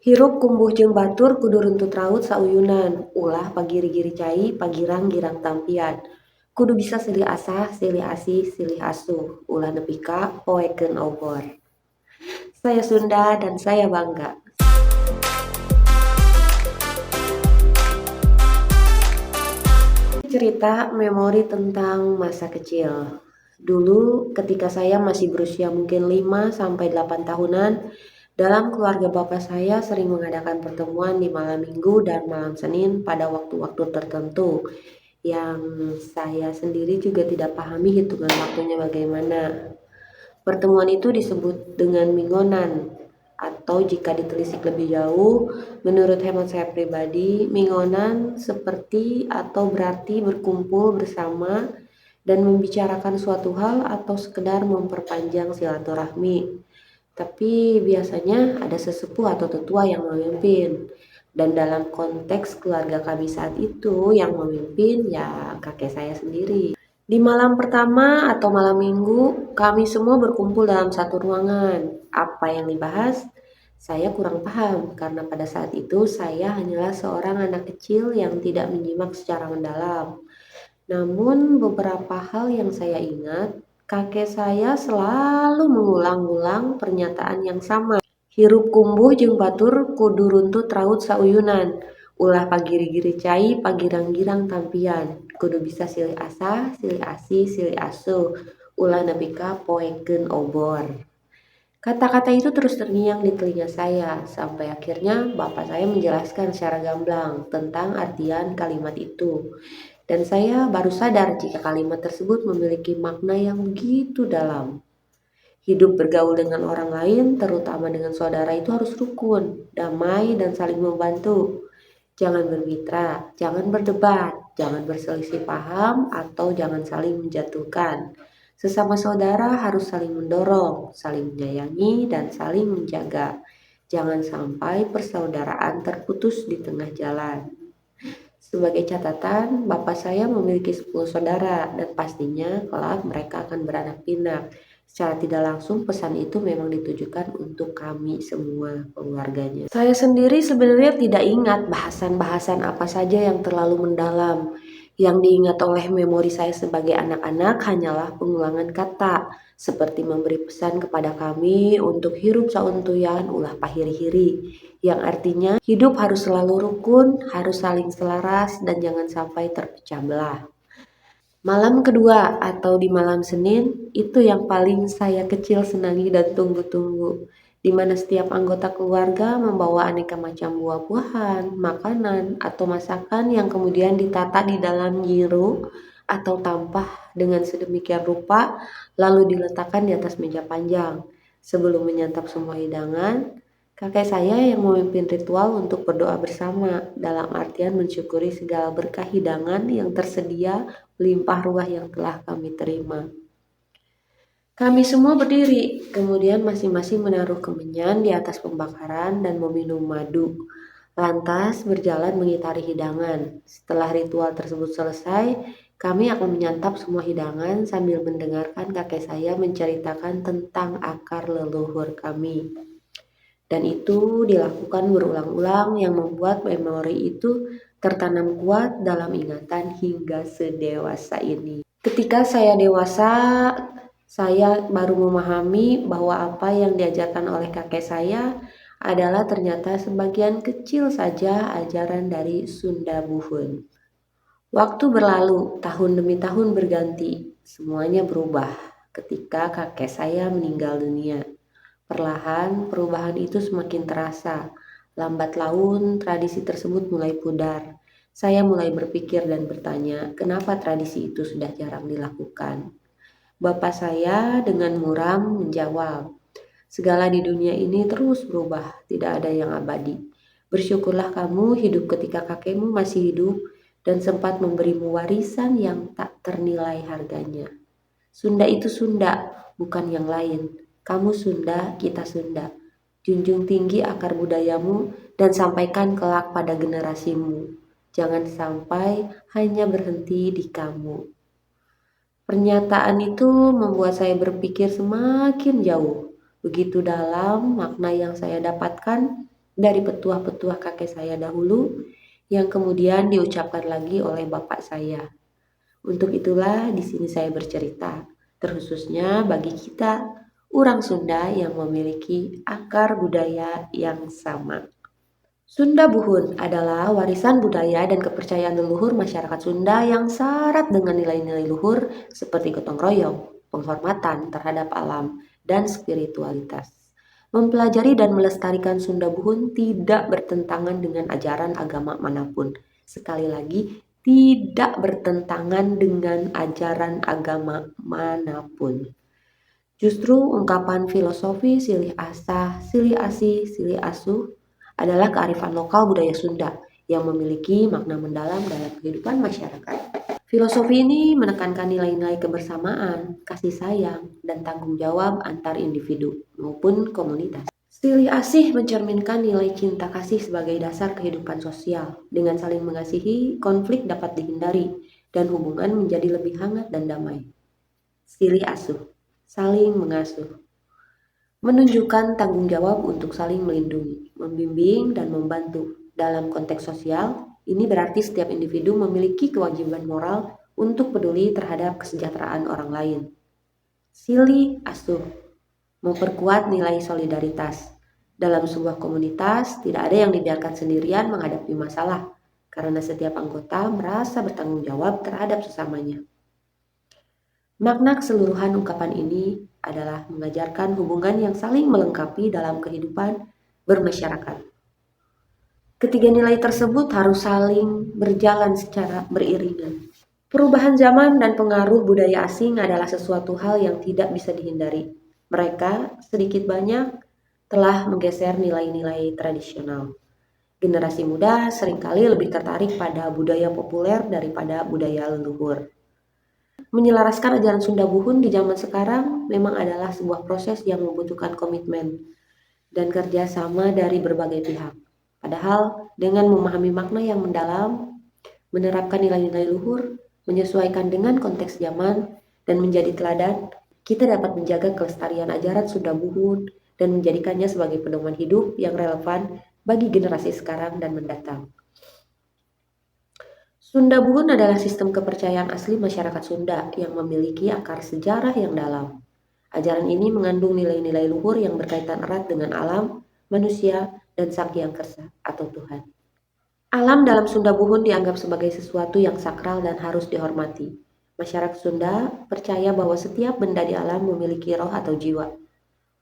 Hirup kumbuh jeung batur kudu runtut raut sauyunan, ulah pagiri-giri cai, pagirang-girang tampian. Kudu bisa silih asah, silih asih, silih asuh, ulah nepi ka poekeun obor. Saya Sunda dan saya bangga. Cerita memori tentang masa kecil. Dulu ketika saya masih berusia mungkin 5 sampai 8 tahunan, dalam keluarga bapak saya sering mengadakan pertemuan di malam Minggu dan malam Senin pada waktu-waktu tertentu yang saya sendiri juga tidak pahami hitungan waktunya bagaimana. Pertemuan itu disebut dengan Mingonan, atau jika ditelisik lebih jauh, menurut hemat saya pribadi, Mingonan seperti atau berarti berkumpul bersama dan membicarakan suatu hal atau sekedar memperpanjang silaturahmi. Tapi biasanya ada sesepuh atau tetua yang memimpin. Dan dalam konteks keluarga kami saat itu yang memimpin ya kakek saya sendiri. Di malam pertama atau malam minggu, kami semua berkumpul dalam satu ruangan. Apa yang dibahas? Saya kurang paham karena pada saat itu saya hanyalah seorang anak kecil yang tidak menyimak secara mendalam. Namun beberapa hal yang saya ingat, kakek saya selalu mengulang-ulang pernyataan yang sama. Hirup kumbuh jeung batur kudu runtut raut sauyunan. Ulah pagiri-giri cai, pagirang-girang tampian. Kudu bisa silih asah, silih asih, silih asuh. Ulah nepi ka poekeun obor. Kata-kata itu terus terngiang di telinga saya, sampai akhirnya bapak saya menjelaskan secara gamblang tentang artian kalimat itu. Dan saya baru sadar jika kalimat tersebut memiliki makna yang begitu dalam. Hidup bergaul dengan orang lain, terutama dengan saudara itu harus rukun, damai, dan saling membantu. Jangan bermitra, jangan berdebat, jangan berselisih paham, atau jangan saling menjatuhkan. Sesama saudara harus saling mendorong, saling menyayangi, dan saling menjaga. Jangan sampai persaudaraan terputus di tengah jalan. Sebagai catatan, bapak saya memiliki 10 saudara dan pastinya kelak mereka akan beranak pinak. Secara tidak langsung pesan itu memang ditujukan untuk kami semua keluarganya. Saya sendiri sebenarnya tidak ingat bahasan-bahasan apa saja yang terlalu mendalam. Yang diingat oleh memori saya sebagai anak-anak hanyalah pengulangan kata, seperti memberi pesan kepada kami untuk hirup sauntuyan ulah pahiri-hiri, yang artinya hidup harus selalu rukun, harus saling selaras, dan jangan sampai terpecah belah. Malam kedua atau di malam Senin, itu yang paling saya kecil senangi dan tunggu-tunggu, di mana setiap anggota keluarga membawa aneka macam buah-buahan, makanan, atau masakan yang kemudian ditata di dalam nyiru atau tampah dengan sedemikian rupa, lalu diletakkan di atas meja panjang. Sebelum menyantap semua hidangan, kakek saya yang memimpin ritual untuk berdoa bersama, dalam artian mensyukuri segala berkah hidangan yang tersedia melimpah ruah yang telah kami terima. Kami semua berdiri, kemudian masing-masing menaruh kemenyan di atas pembakaran dan meminum madu. Lantas berjalan mengitari hidangan. Setelah ritual tersebut selesai, kami akan menyantap semua hidangan sambil mendengarkan kakek saya menceritakan tentang akar leluhur kami. Dan itu dilakukan berulang-ulang yang membuat memori itu tertanam kuat dalam ingatan hingga sedewasa ini. Ketika saya dewasa, saya baru memahami bahwa apa yang diajarkan oleh kakek saya adalah ternyata sebagian kecil saja ajaran dari Sunda Buhun. Waktu berlalu, tahun demi tahun berganti, semuanya berubah ketika kakek saya meninggal dunia. Perlahan, perubahan itu semakin terasa. Lambat laun, tradisi tersebut mulai pudar. Saya mulai berpikir dan bertanya, kenapa tradisi itu sudah jarang dilakukan? Bapak saya dengan muram menjawab, segala di dunia ini terus berubah, tidak ada yang abadi. Bersyukurlah kamu hidup ketika kakekmu masih hidup dan sempat memberimu warisan yang tak ternilai harganya. Sunda itu Sunda, bukan yang lain. Kamu Sunda, kita Sunda. Junjung tinggi akar budayamu dan sampaikan kelak pada generasimu. Jangan sampai hanya berhenti di kamu. Pernyataan itu membuat saya berpikir semakin jauh. Begitu dalam makna yang saya dapatkan, dari petuah-petuah kakek saya dahulu yang kemudian diucapkan lagi oleh bapak saya. Untuk itulah di sini saya bercerita, terkhususnya bagi kita orang Sunda yang memiliki akar budaya yang sama. Sunda Buhun adalah warisan budaya dan kepercayaan leluhur masyarakat Sunda yang syarat dengan nilai-nilai luhur seperti gotong royong, penghormatan terhadap alam, dan spiritualitas. Mempelajari dan melestarikan Sunda Buhun tidak bertentangan dengan ajaran agama manapun. Sekali lagi, tidak bertentangan dengan ajaran agama manapun. Justru ungkapan filosofi silih asah, silih asih, silih asuh adalah kearifan lokal budaya Sunda yang memiliki makna mendalam dalam kehidupan masyarakat. Filosofi ini menekankan nilai-nilai kebersamaan, kasih sayang, dan tanggung jawab antar individu maupun komunitas. Silih asih mencerminkan nilai cinta kasih sebagai dasar kehidupan sosial. Dengan saling mengasihi, konflik dapat dihindari dan hubungan menjadi lebih hangat dan damai. Silih asuh, saling mengasuh, menunjukkan tanggung jawab untuk saling melindungi, membimbing, dan membantu. Dalam konteks sosial, ini berarti setiap individu memiliki kewajiban moral untuk peduli terhadap kesejahteraan orang lain. Silih asuh, memperkuat nilai solidaritas. Dalam sebuah komunitas, tidak ada yang dibiarkan sendirian menghadapi masalah, karena setiap anggota merasa bertanggung jawab terhadap sesamanya. Makna keseluruhan ungkapan ini adalah mengajarkan hubungan yang saling melengkapi dalam kehidupan bermasyarakat. Ketiga nilai tersebut harus saling berjalan secara beriringan. Perubahan zaman dan pengaruh budaya asing adalah sesuatu hal yang tidak bisa dihindari. Mereka sedikit banyak telah menggeser nilai-nilai tradisional. Generasi muda seringkali lebih tertarik pada budaya populer daripada budaya leluhur. Menyelaraskan ajaran Sunda Buhun di zaman sekarang memang adalah sebuah proses yang membutuhkan komitmen dan kerjasama dari berbagai pihak. Padahal dengan memahami makna yang mendalam, menerapkan nilai-nilai luhur, menyesuaikan dengan konteks zaman, dan menjadi teladan, kita dapat menjaga kelestarian ajaran Sunda Buhun dan menjadikannya sebagai pedoman hidup yang relevan bagi generasi sekarang dan mendatang. Sunda Buhun adalah sistem kepercayaan asli masyarakat Sunda yang memiliki akar sejarah yang dalam. Ajaran ini mengandung nilai-nilai luhur yang berkaitan erat dengan alam, manusia, dan Sang Hyang Kersa atau Tuhan. Alam dalam Sunda Buhun dianggap sebagai sesuatu yang sakral dan harus dihormati. Masyarakat Sunda percaya bahwa setiap benda di alam memiliki roh atau jiwa.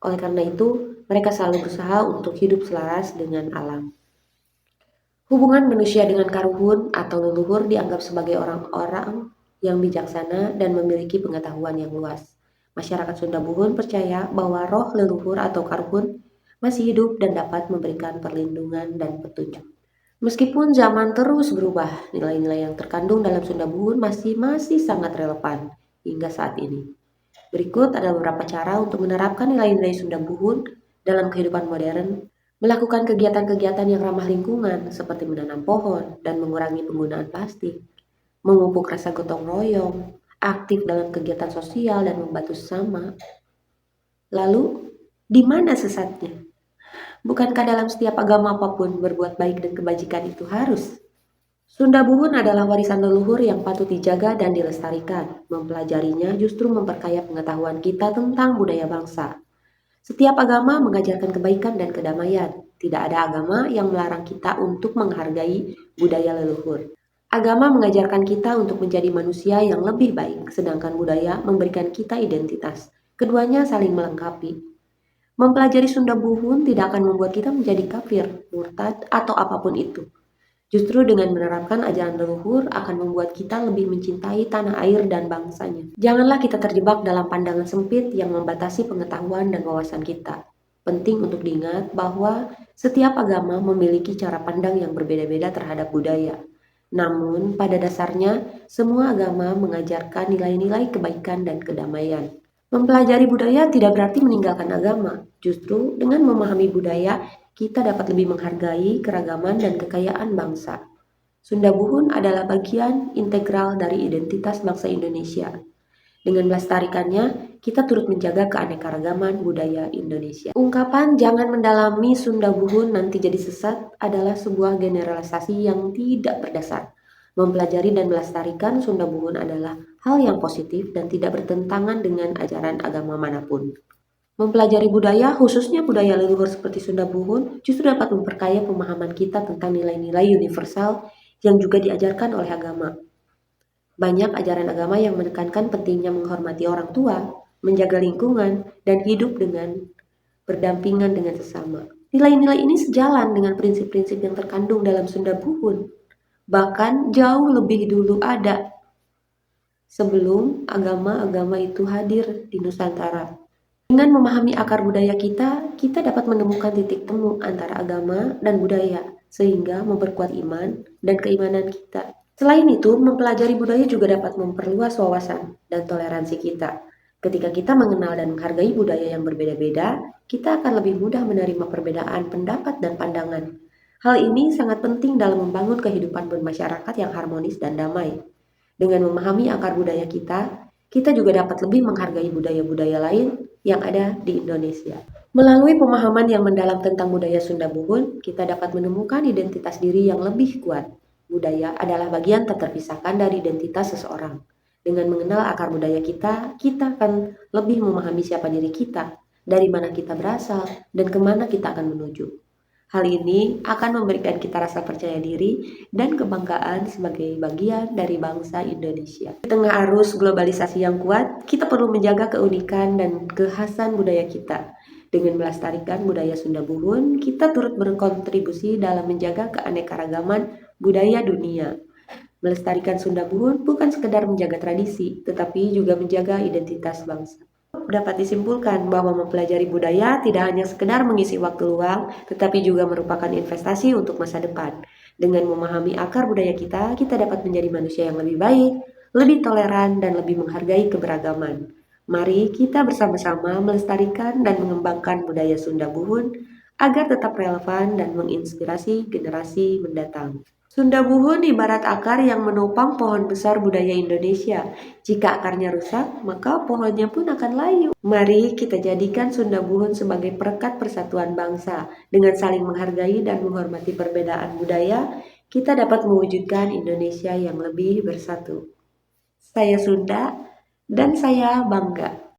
Oleh karena itu, mereka selalu berusaha untuk hidup selaras dengan alam. Hubungan manusia dengan karuhun atau leluhur dianggap sebagai orang-orang yang bijaksana dan memiliki pengetahuan yang luas. Masyarakat Sunda Buhun percaya bahwa roh leluhur atau karuhun masih hidup dan dapat memberikan perlindungan dan petunjuk. Meskipun zaman terus berubah, nilai-nilai yang terkandung dalam Sunda Buhun masih sangat relevan hingga saat ini. Berikut ada beberapa cara untuk menerapkan nilai-nilai Sunda Buhun dalam kehidupan modern. Melakukan kegiatan-kegiatan yang ramah lingkungan seperti menanam pohon dan mengurangi penggunaan plastik, memupuk rasa gotong royong, aktif dalam kegiatan sosial dan membantu sesama. Lalu, di mana sesatnya? Bukankah dalam setiap agama apapun berbuat baik dan kebajikan itu harus? Sunda Buhun adalah warisan leluhur yang patut dijaga dan dilestarikan. Mempelajarinya justru memperkaya pengetahuan kita tentang budaya bangsa. Setiap agama mengajarkan kebaikan dan kedamaian. Tidak ada agama yang melarang kita untuk menghargai budaya leluhur. Agama mengajarkan kita untuk menjadi manusia yang lebih baik, sedangkan budaya memberikan kita identitas. Keduanya saling melengkapi. Mempelajari Sunda Buhun tidak akan membuat kita menjadi kafir, murtad, atau apapun itu. Justru dengan menerapkan ajaran leluhur akan membuat kita lebih mencintai tanah air dan bangsanya. Janganlah kita terjebak dalam pandangan sempit yang membatasi pengetahuan dan wawasan kita. Penting untuk diingat bahwa setiap agama memiliki cara pandang yang berbeda-beda terhadap budaya. Namun, pada dasarnya, semua agama mengajarkan nilai-nilai kebaikan dan kedamaian. Mempelajari budaya tidak berarti meninggalkan agama. Justru dengan memahami budaya, kita dapat lebih menghargai keragaman dan kekayaan bangsa. Sunda Buhun adalah bagian integral dari identitas bangsa Indonesia. Dengan melestarikannya, kita turut menjaga keanekaragaman budaya Indonesia. Ungkapan "jangan mendalami Sunda Buhun nanti jadi sesat" adalah sebuah generalisasi yang tidak berdasar. Mempelajari dan melestarikan Sunda Buhun adalah hal yang positif dan tidak bertentangan dengan ajaran agama manapun. Mempelajari budaya, khususnya budaya leluhur seperti Sunda Buhun, justru dapat memperkaya pemahaman kita tentang nilai-nilai universal yang juga diajarkan oleh agama. Banyak ajaran agama yang menekankan pentingnya menghormati orang tua, menjaga lingkungan, dan hidup dengan berdampingan dengan sesama. Nilai-nilai ini sejalan dengan prinsip-prinsip yang terkandung dalam Sunda Buhun. Bahkan jauh lebih dulu ada sebelum agama-agama itu hadir di Nusantara. Dengan memahami akar budaya kita dapat menemukan titik temu antara agama dan budaya, sehingga memperkuat iman dan keimanan kita. Selain itu, mempelajari budaya juga dapat memperluas wawasan dan toleransi kita. Ketika kita mengenal dan menghargai budaya yang berbeda-beda, kita akan lebih mudah menerima perbedaan pendapat dan pandangan. Hal ini sangat penting dalam membangun kehidupan bermasyarakat yang harmonis dan damai. Dengan memahami akar budaya kita juga dapat lebih menghargai budaya-budaya lain yang ada di Indonesia. Melalui pemahaman yang mendalam tentang budaya Sunda Buhun, kita dapat menemukan identitas diri yang lebih kuat. Budaya adalah bagian tak terpisahkan dari identitas seseorang. Dengan mengenal akar budaya kita akan lebih memahami siapa diri kita, dari mana kita berasal, dan kemana kita akan menuju. Hal ini akan memberikan kita rasa percaya diri dan kebanggaan sebagai bagian dari bangsa Indonesia. Di tengah arus globalisasi yang kuat, kita perlu menjaga keunikan dan kekhasan budaya kita. Dengan melestarikan budaya Sunda Buhun, kita turut berkontribusi dalam menjaga keanekaragaman budaya dunia. Melestarikan Sunda Buhun bukan sekedar menjaga tradisi, tetapi juga menjaga identitas bangsa. Dapat disimpulkan bahwa mempelajari budaya tidak hanya sekedar mengisi waktu luang, tetapi juga merupakan investasi untuk masa depan. Dengan memahami akar budaya kita dapat menjadi manusia yang lebih baik, lebih toleran, dan lebih menghargai keberagaman. Mari kita bersama-sama melestarikan dan mengembangkan budaya Sunda Buhun agar tetap relevan dan menginspirasi generasi mendatang. Sunda Buhun ibarat akar yang menopang pohon besar budaya Indonesia. Jika akarnya rusak, maka pohonnya pun akan layu. Mari kita jadikan Sunda Buhun sebagai perekat persatuan bangsa. Dengan saling menghargai dan menghormati perbedaan budaya, kita dapat mewujudkan Indonesia yang lebih bersatu. Saya Sunda dan saya bangga.